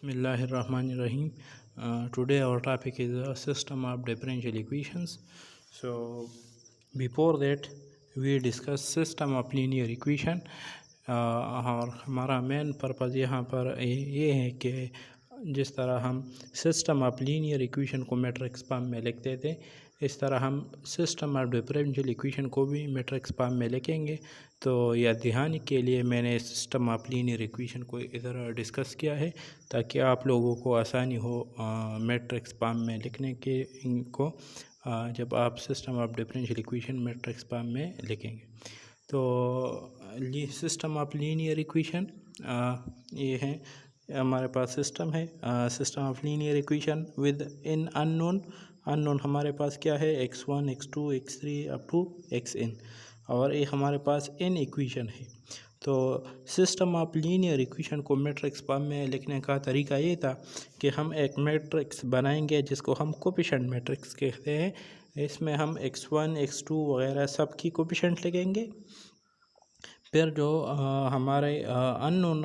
Bismillahirrahmanirrahim. Today our topic is a system of differential equations. So before that we discuss system of linear equation. और हमारा main purpose यहाँ पर ये है कि जिस तरह हम सिस्टम ऑफ लीनियर इक्वेशन को मैट्रिक्स फॉर्म में लिखते थे, इस तरह हम सिस्टम ऑफ डिफरेंशियल इक्वेशन को भी मैट्रिक्स फॉर्म में लिखेंगे। तो यह ध्यान के लिए मैंने सिस्टम ऑफ लीनियर इक्वेशन को इधर डिस्कस किया है ताकि आप लोगों को आसानी हो मैट्रिक्स फॉर्म में लिखने के इनको जब आप system of differential equation matrix form में लिखेंगे। तो सिस्टम ऑफ लीनियर इक्वेशन ये है, हमारे पास सिस्टम है system of linear equation with in unknown हमारे पास क्या है x1 x2 x3 up to xn, और ये हमारे पास n इक्वेशन है। तो सिस्टम ऑफ लीनियर इक्वेशन को मैट्रिक्स फॉर्म में लिखने का तरीका ये था कि हम एक मैट्रिक्स बनाएंगे जिसको हम कोफिशिएंट मैट्रिक्स कहते हैं। इसमें हम x1 x2 वगैरह सब की कोफिशिएंट लिखेंगे। फिर जो हमारे अननोन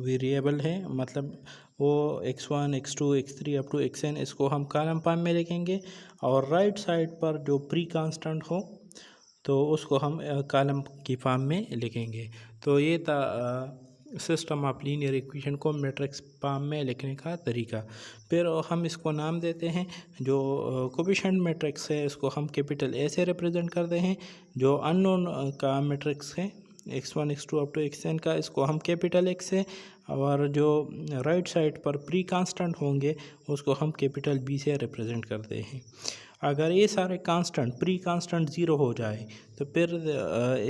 वेरिएबल है, मतलब वो x1 x2 x3 up to xn, इसको हम कॉलम फॉर्म में लिखेंगे। और राइट साइड पर जो प्री कांस्टेंट हो तो उसको हम कॉलम की फॉर्म में लिखेंगे। तो ये था सिस्टम ऑफ लीनियर इक्वेशन को मैट्रिक्स फॉर्म में लिखने का तरीका। फिर हम इसको नाम देते हैं, जो कोफिशिएंट मैट्रिक्स है इसको हम कैपिटल ए से रिप्रेजेंट करते हैं। जो अननोन का मैट्रिक्स है x1 x2 up to xn का, इसको हम कैपिटल X से, और जो राइट साइड पर प्री कांस्टेंट होंगे उसको हम कैपिटल B से रिप्रेजेंट करते हैं। अगर ये सारे कांस्टेंट प्री कांस्टेंट ज़ीरो हो जाए तो फिर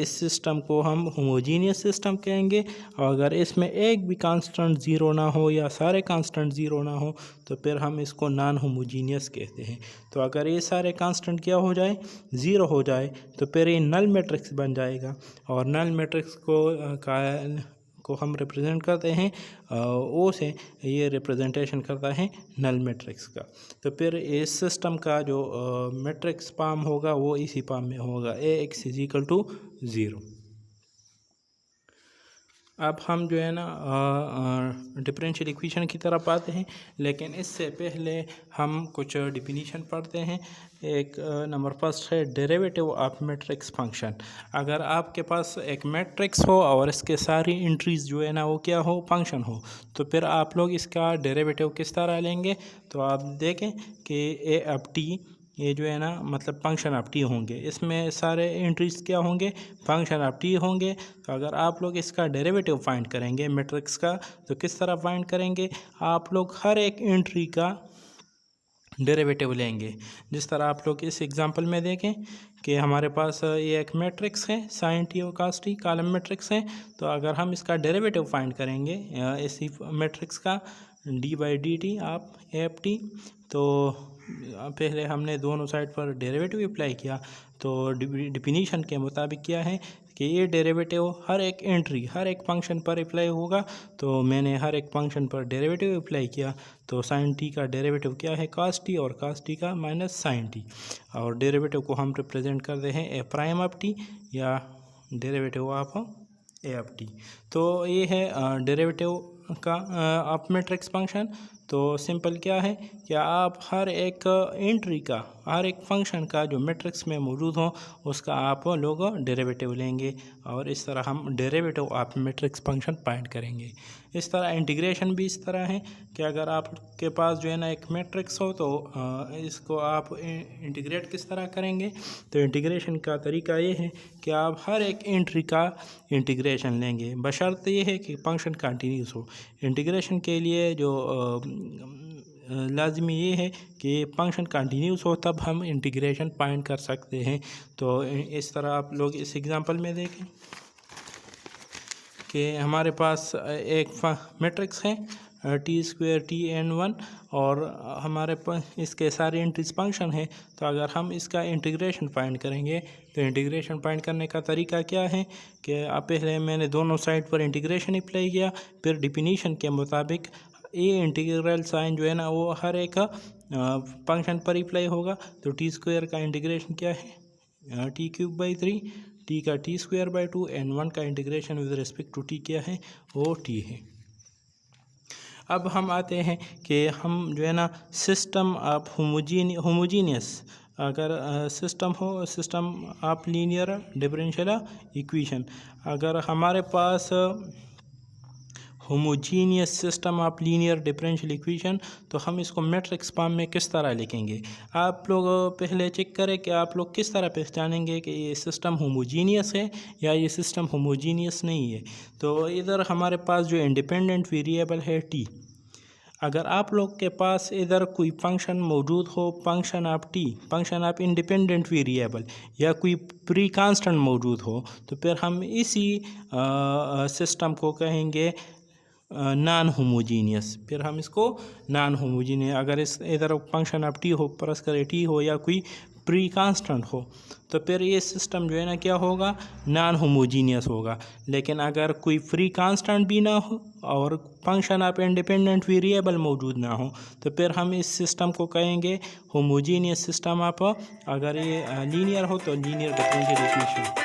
इस सिस्टम को हम होमोजीनियस सिस्टम कहेंगे। और अगर इसमें एक भी कांस्टेंट ज़ीरो ना हो या सारे कांस्टेंट ज़ीरो ना हो तो फिर हम इसको नॉन होमोजीनियस कहते हैं। तो अगर ये सारे कांस्टेंट क्या हो जाए, ज़ीरो हो जाए, तो फिर ये नल मैट्रिक्स बन जाएगा। और नल मैट्रिक्स को हम रिप्रेजेंट करते हैं ओ से, ये रिप्रेजेंटेशन करता है नल मैट्रिक्स का। तो फिर इस सिस्टम का जो मैट्रिक्स फॉर्म होगा वो इसी फॉर्म में होगा, AX = 0। अब हम जो है ना डिफरेंशियल इक्वेशन की तरफ आते हैं, लेकिन इससे पहले हम कुछ डिफिनीशन पढ़ते हैं। एक नंबर फर्स्ट है डेरिवेटिव ऑफ मैट्रिक्स फंक्शन। अगर आपके पास एक मैट्रिक्स हो और इसके सारी एंट्रीज जो है ना वो क्या हो, फंक्शन हो, तो फिर आप लोग इसका डेरिवेटिव किस तरह लेंगे। तो आप देखें कि A(t) ये जो है ना मतलब फंक्शन ऑफ टी होंगे, इसमें सारे एंट्रीज क्या होंगे, फंक्शन ऑफ टी होंगे। तो अगर आप लोग इसका डेरिवेटिव फाइंड करेंगे मैट्रिक्स का, तो किस तरह फाइंड करेंगे, आप लोग हर एक एंट्री का डेरिवेटिव लेंगे। जिस तरह आप लोग इस एग्जांपल में देखें कि हमारे पास ये एक मैट्रिक्स है साइन टी और कास टी, कॉलम मैट्रिक्स है। तो अगर हम इसका डेरिवेटिव फाइंड करेंगे इसी मैट्रिक्स का d/dt ऑफ AFT, तो पहले हमने दोनों साइड पर डेरिवेटिव अप्लाई किया। तो डिफिनीशन के मुताबिक क्या है कि ये डेरिवेटिव हर एक एंट्री हर एक फंक्शन पर अप्लाई होगा। तो मैंने हर एक फंक्शन पर डेरिवेटिव अप्लाई किया। तो साइन टी का डेरिवेटिव क्या है, कास टी, और कास टी का माइनस साइन टी। और डेरिवेटिव को हम रिप्रेजेंट करते हैं A'(t) या डेरिवेटिव ऑफ AFT। तो ये है डेरिवेटिव का ऑफ मैट्रिक्स फंक्शन। तो सिंपल क्या है कि आप हर एक एंट्री का हर एक फंक्शन का जो मैट्रिक्स में मौजूद हो उसका आप लोग डेरिवेटिव लेंगे, और इस तरह हम derivative of matrix function find करेंगे। इस तरह इंटीग्रेशन भी इस तरह है कि अगर आपके पास जो है ना एक मैट्रिक्स हो तो इसको आप इंटीग्रेट किस तरह करेंगे। तो इंटीग्रेशन का तरीका ये है कि आप हर एक एंट्री का इंटीग्रेशन लेंगे, बशर्ते ये है कि फंक्शन कंटिन्यूस हो। इंटीग्रेशन के लिए जो लाजमी ये है कि फंक्शन कंटिन्यूस हो, तब हम इंटीग्रेशन फाइंड कर सकते हैं। तो इस तरह आप लोग इस एग्जांपल में देखें कि हमारे पास एक मैट्रिक्स है T² Tn1, और हमारे पास इसके सारे एंट्रीज फंक्शन है। तो अगर हम इसका इंटीग्रेशन फाइंड करेंगे तो इंटीग्रेशन फाइंड करने का तरीका क्या है कि पहले मैंने दोनों साइड पर इंटीग्रेशन अप्लाई किया, फिर डिफिनीशन के मुताबिक ये इंटीग्रल साइन जो है ना वो हर एक फंक्शन पर अप्लाई होगा। तो T² का इंटीग्रेशन क्या है, T³/3, टी का T²/2, N1 का integration with respect to T क्या है, वो टी है। अब हम आते हैं कि हम जो है ना सिस्टम ऑफ होमोजीनियस, अगर system of linear differential equation, अगर हमारे पास homogeneous system of linear differential equation, तो हम इसको मैट्रिक्स फॉर्म में किस तरह लिखेंगे। आप लोग पहले चेक करें कि आप लोग किस तरह पहचानेंगे कि ये सिस्टम होमोजीनियस है या ये सिस्टम होमोजीनियस नहीं है। तो इधर हमारे पास जो इंडिपेंडेंट वेरिएबल है टी, अगर आप लोग के पास इधर कोई फंक्शन मौजूद हो, function of T, function of independent variable, या कोई प्री कांस्टेंट मौजूद हो, तो फिर हम इसी सिस्टम को कहेंगे नॉन होमोजीनियस। फिर हम इसको नॉन होमोजीनियस, अगर इस इधर फंक्शन ऑफ टी हो, परस करे टी हो, या कोई प्री कांस्टेंट हो, तो फिर ये सिस्टम जो है ना क्या होगा, नॉन होमोजीनियस होगा। लेकिन अगर कोई फ्री कांस्टेंट भी ना हो और फंक्शन ऑफ इंडिपेंडेंट वेरिएबल मौजूद ना हो, तो फिर हम इस सिस्टम को कहेंगे होमोजीनियस सिस्टम ऑफ, अगर ये लीनियर हो तो लीनियर डिफरेंशियल इक्वेशन।